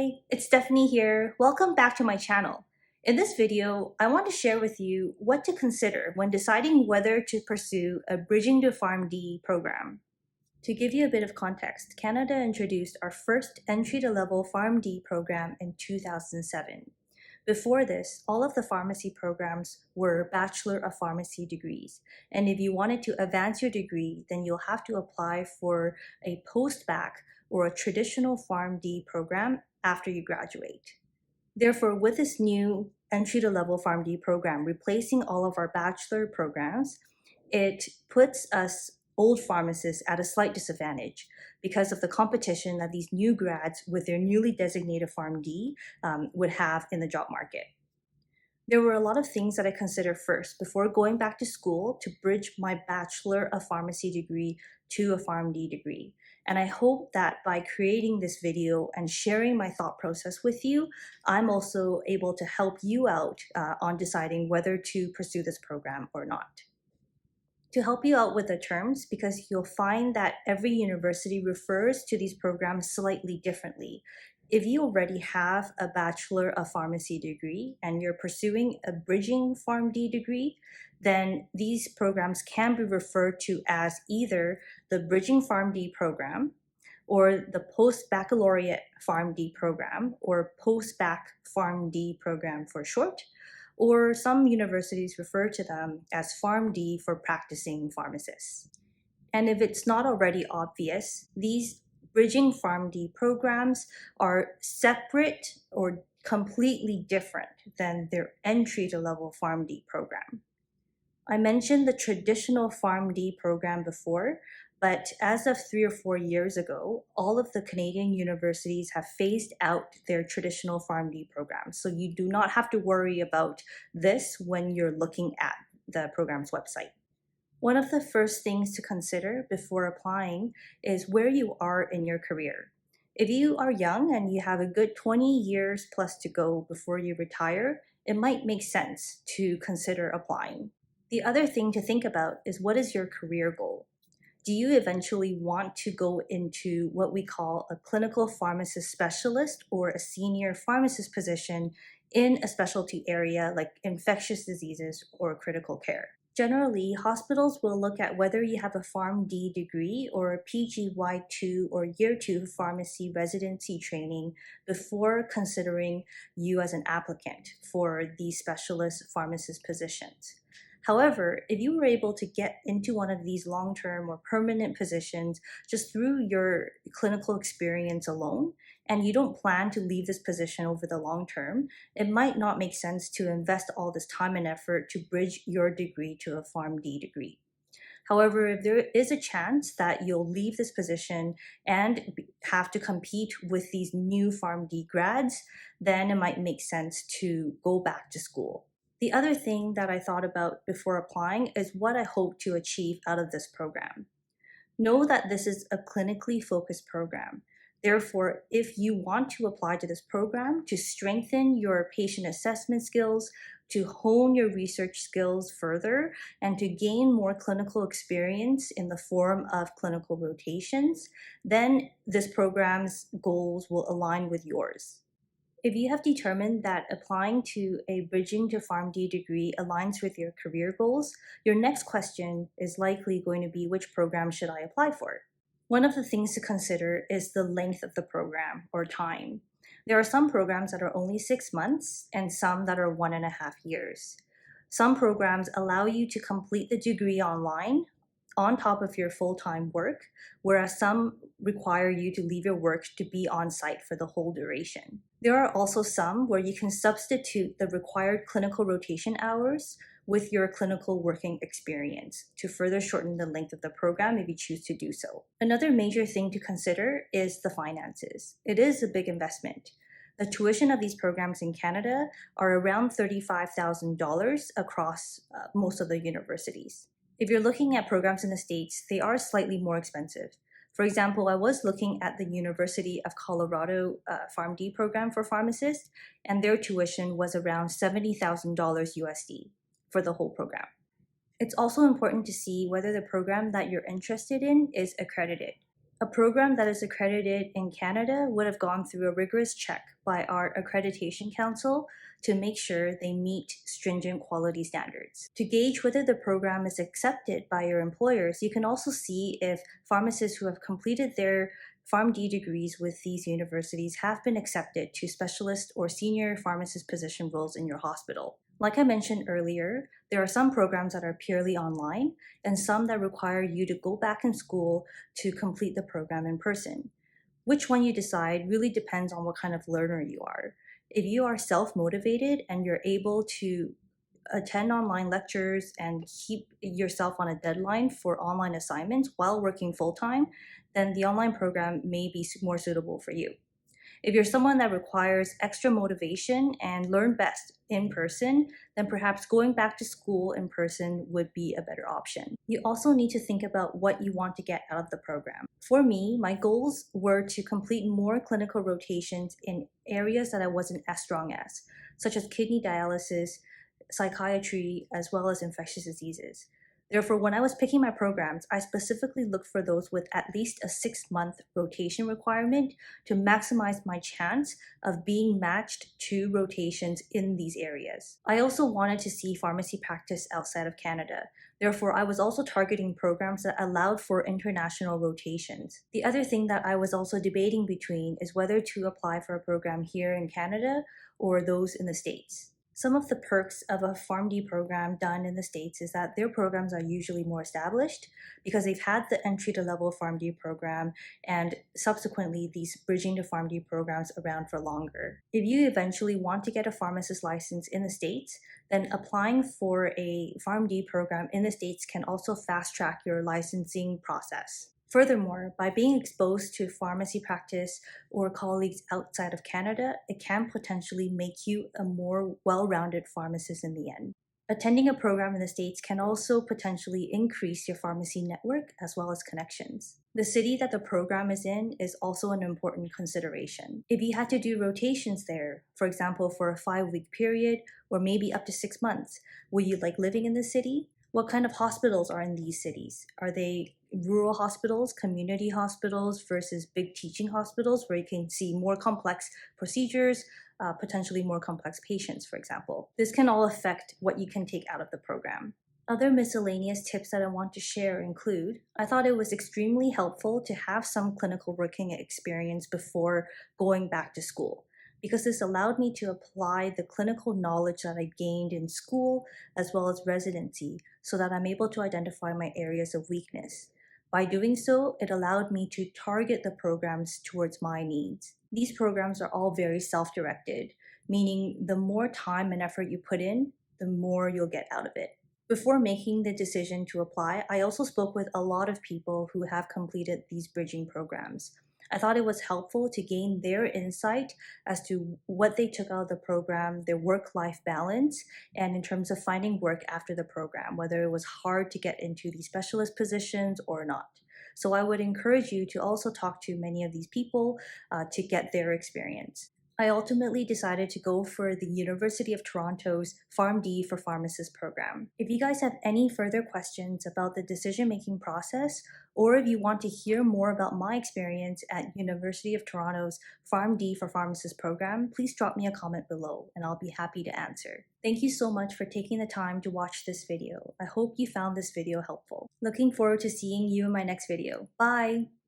Hi, it's Stephanie here. Welcome back to my channel. In this video, I want to share with you what to consider when deciding whether to pursue a Bridging to PharmD program. To give you a bit of context, Canada introduced our first entry-to-level PharmD program in 2007. Before this, all of the pharmacy programs were Bachelor of Pharmacy degrees. And if you wanted to advance your degree, then you'll have to apply for a post-bac or a traditional PharmD program after you graduate. Therefore, with this new entry-to-level PharmD program replacing all of our bachelor programs, it puts us old pharmacists at a slight disadvantage because of the competition that these new grads with their newly designated PharmD would have in the job market. There were a lot of things that I considered first before going back to school to bridge my Bachelor of Pharmacy degree to a PharmD degree. And I hope that by creating this video and sharing my thought process with you, I'm also able to help you out on deciding whether to pursue this program or not. To help you out with the terms, because you'll find that every university refers to these programs slightly differently. If you already have a Bachelor of Pharmacy degree and you're pursuing a bridging PharmD degree, then these programs can be referred to as either the Bridging PharmD program or the Post-Baccalaureate PharmD program, or Post-Bac PharmD program for short, or some universities refer to them as PharmD for practicing pharmacists. And if it's not already obvious, these Bridging PharmD programs are separate or completely different than their entry-to-level PharmD program. I mentioned the traditional PharmD program before, but as of 3 or 4 years ago, all of the Canadian universities have phased out their traditional PharmD programs. So you do not have to worry about this when you're looking at the program's website. One of the first things to consider before applying is where you are in your career. If you are young and you have a good 20 years plus to go before you retire, it might make sense to consider applying. The other thing to think about is, what is your career goal? Do you eventually want to go into what we call a clinical pharmacist specialist or a senior pharmacist position in a specialty area like infectious diseases or critical care? Generally, hospitals will look at whether you have a PharmD degree or a PGY2 or Year 2 pharmacy residency training before considering you as an applicant for these specialist pharmacist positions. However, if you were able to get into one of these long-term or permanent positions just through your clinical experience alone, and you don't plan to leave this position over the long term, it might not make sense to invest all this time and effort to bridge your degree to a PharmD degree. However, if there is a chance that you'll leave this position and have to compete with these new PharmD grads, then it might make sense to go back to school. The other thing that I thought about before applying is what I hope to achieve out of this program. Know that this is a clinically focused program. Therefore, if you want to apply to this program to strengthen your patient assessment skills, to hone your research skills further, and to gain more clinical experience in the form of clinical rotations, then this program's goals will align with yours. If you have determined that applying to a Bridging to PharmD degree aligns with your career goals, your next question is likely going to be, which program should I apply for? One of the things to consider is the length of the program or time. There are some programs that are only 6 months and some that are 1.5 years. Some programs allow you to complete the degree online on top of your full-time work, whereas some require you to leave your work to be on site for the whole duration. There are also some where you can substitute the required clinical rotation hours with your clinical working experience to further shorten the length of the program if you choose to do so. Another major thing to consider is the finances. It is a big investment. The tuition of these programs in Canada are around $35,000 across most of the universities. If you're looking at programs in the States, they are slightly more expensive. For example, I was looking at the University of Colorado PharmD program for pharmacists, and their tuition was around $70,000 USD for the whole program. It's also important to see whether the program that you're interested in is accredited. A program that is accredited in Canada would have gone through a rigorous check by our accreditation council to make sure they meet stringent quality standards. To gauge whether the program is accepted by your employers, you can also see if pharmacists who have completed their PharmD degrees with these universities have been accepted to specialist or senior pharmacist position roles in your hospital. Like I mentioned earlier, there are some programs that are purely online and some that require you to go back in school to complete the program in person. Which one you decide really depends on what kind of learner you are. If you are self-motivated and you're able to attend online lectures and keep yourself on a deadline for online assignments while working full-time, then the online program may be more suitable for you. If you're someone that requires extra motivation and learn best in person, then perhaps going back to school in person would be a better option. You also need to think about what you want to get out of the program. For me, my goals were to complete more clinical rotations in areas that I wasn't as strong as, such as kidney dialysis, psychiatry, as well as infectious diseases. Therefore, when I was picking my programs, I specifically looked for those with at least a 6-month rotation requirement to maximize my chance of being matched to rotations in these areas. I also wanted to see pharmacy practice outside of Canada. Therefore, I was also targeting programs that allowed for international rotations. The other thing that I was also debating between is whether to apply for a program here in Canada or those in the States. Some of the perks of a PharmD program done in the States is that their programs are usually more established because they've had the entry to level PharmD program and subsequently these bridging to PharmD programs around for longer. If you eventually want to get a pharmacist license in the States, then applying for a PharmD program in the States can also fast track your licensing process. Furthermore, by being exposed to pharmacy practice or colleagues outside of Canada, it can potentially make you a more well-rounded pharmacist in the end. Attending a program in the States can also potentially increase your pharmacy network as well as connections. The city that the program is in is also an important consideration. If you had to do rotations there, for example, for a 5-week period or maybe up to 6 months, would you like living in the city? What kind of hospitals are in these cities? Are they rural hospitals, community hospitals versus big teaching hospitals where you can see more complex procedures, potentially more complex patients, for example? This can all affect what you can take out of the program. Other miscellaneous tips that I want to share include, I thought it was extremely helpful to have some clinical working experience before going back to school, because this allowed me to apply the clinical knowledge that I gained in school as well as residency so that I'm able to identify my areas of weakness. By doing so, it allowed me to target the programs towards my needs. These programs are all very self-directed, meaning the more time and effort you put in, the more you'll get out of it. Before making the decision to apply, I also spoke with a lot of people who have completed these bridging programs. I thought it was helpful to gain their insight as to what they took out of the program, their work-life balance, and in terms of finding work after the program, whether it was hard to get into these specialist positions or not. So I would encourage you to also talk to many of these people to get their experience. I ultimately decided to go for the University of Toronto's PharmD for Pharmacists program. If you guys have any further questions about the decision-making process, or if you want to hear more about my experience at University of Toronto's PharmD for Pharmacists program, please drop me a comment below and I'll be happy to answer. Thank you so much for taking the time to watch this video. I hope you found this video helpful. Looking forward to seeing you in my next video. Bye!